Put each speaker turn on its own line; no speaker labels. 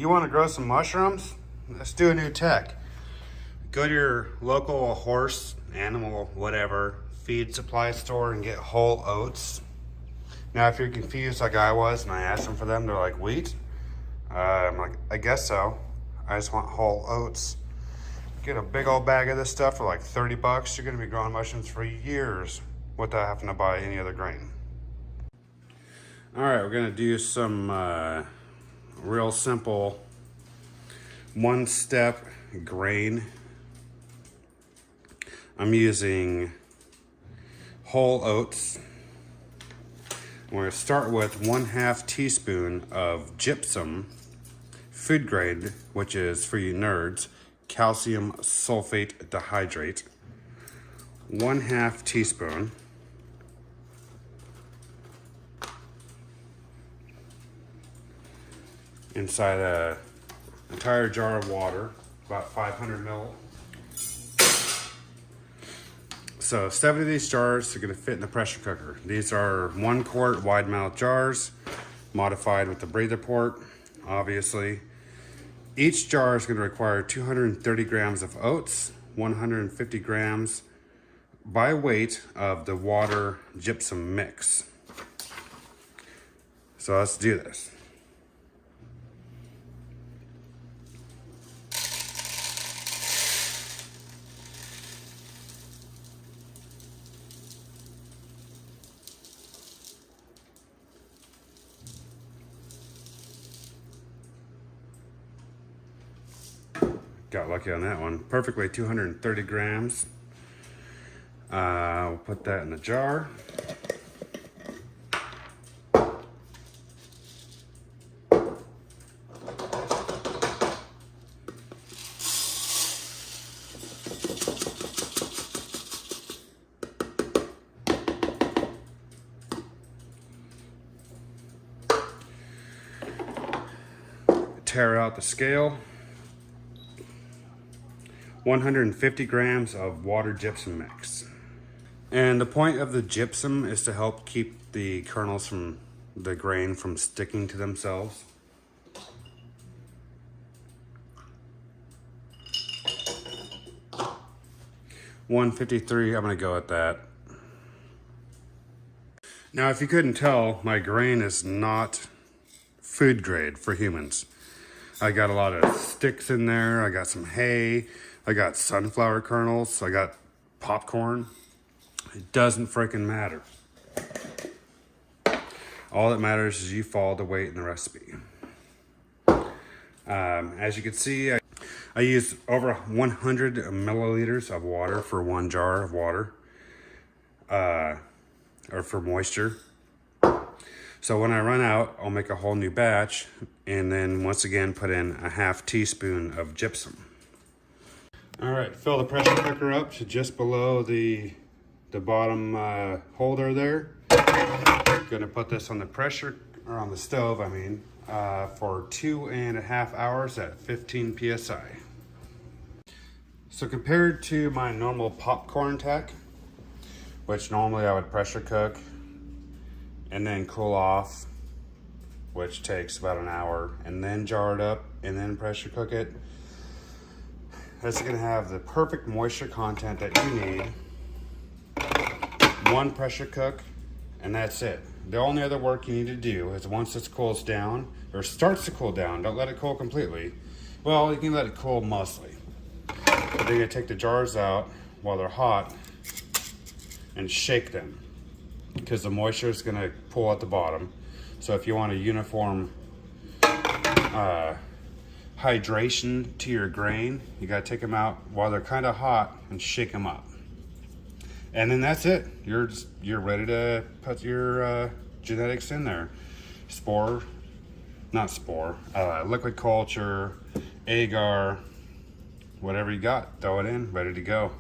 you want to grow some mushrooms? Let's do a new tech. Go to your local horse, animal, whatever, feed supply store and get whole oats. Now, if you're confused like I was and I asked them for them, they're like, wheat? I'm like, I guess so. I just want whole oats. Get a big old bag of this stuff for like 30 bucks. You're gonna be growing mushrooms for years without having to buy any other grain. All right, we're gonna do some real simple one-step grain. I'm using whole oats. We're gonna start with 1/2 teaspoon of gypsum, food grade, which is for you nerds, calcium sulfate dihydrate. 1/2 teaspoon. Inside an entire jar of water, about 500 ml. So 7 of these jars are gonna fit in the pressure cooker. These are 1 quart wide mouth jars, modified with the breather port, obviously. Each jar is gonna require 230 grams of oats, 150 grams by weight of the water gypsum mix. So let's do this. Got lucky on that one. Perfectly 230 grams. We'll put that in the jar. Tear out the scale. 150 grams of water gypsum mix. And the point of the gypsum is to help keep the kernels from the grain from sticking to themselves. $1.53, I'm gonna go with that. Now, if you couldn't tell, my grain is not food grade for humans. I got a lot of sticks in there, I got some hay, I got sunflower kernels, I got popcorn. It doesn't freaking matter. All that matters is you follow the weight in the recipe. As you can see, I use over 100 milliliters of water for 1 jar of water, or for moisture. So when I run out, I'll make a whole new batch and then once again put in 1/2 teaspoon of gypsum. All right, fill the pressure cooker up to just below the bottom holder there. Gonna put this on the pressure, or on the stove, I mean, for 2.5 hours at 15 PSI. So compared to my normal popcorn tech, which normally I would pressure cook and then cool off, which takes about an hour, and then jar it up and then pressure cook it, that's gonna have the perfect moisture content that you need. 1 pressure cook, and that's it. The only other work you need to do is once this cools down, or starts to cool down, don't let it cool completely. Well, you can let it cool mostly. But then you're gonna take the jars out while they're hot and shake them, because the moisture is gonna pull at the bottom. So if you want a uniform hydration to your grain, you gotta take them out while they're kind of hot and shake them up. And then that's it. You're ready to put your genetics in there. Liquid culture, agar, whatever you got, throw it in, ready to go.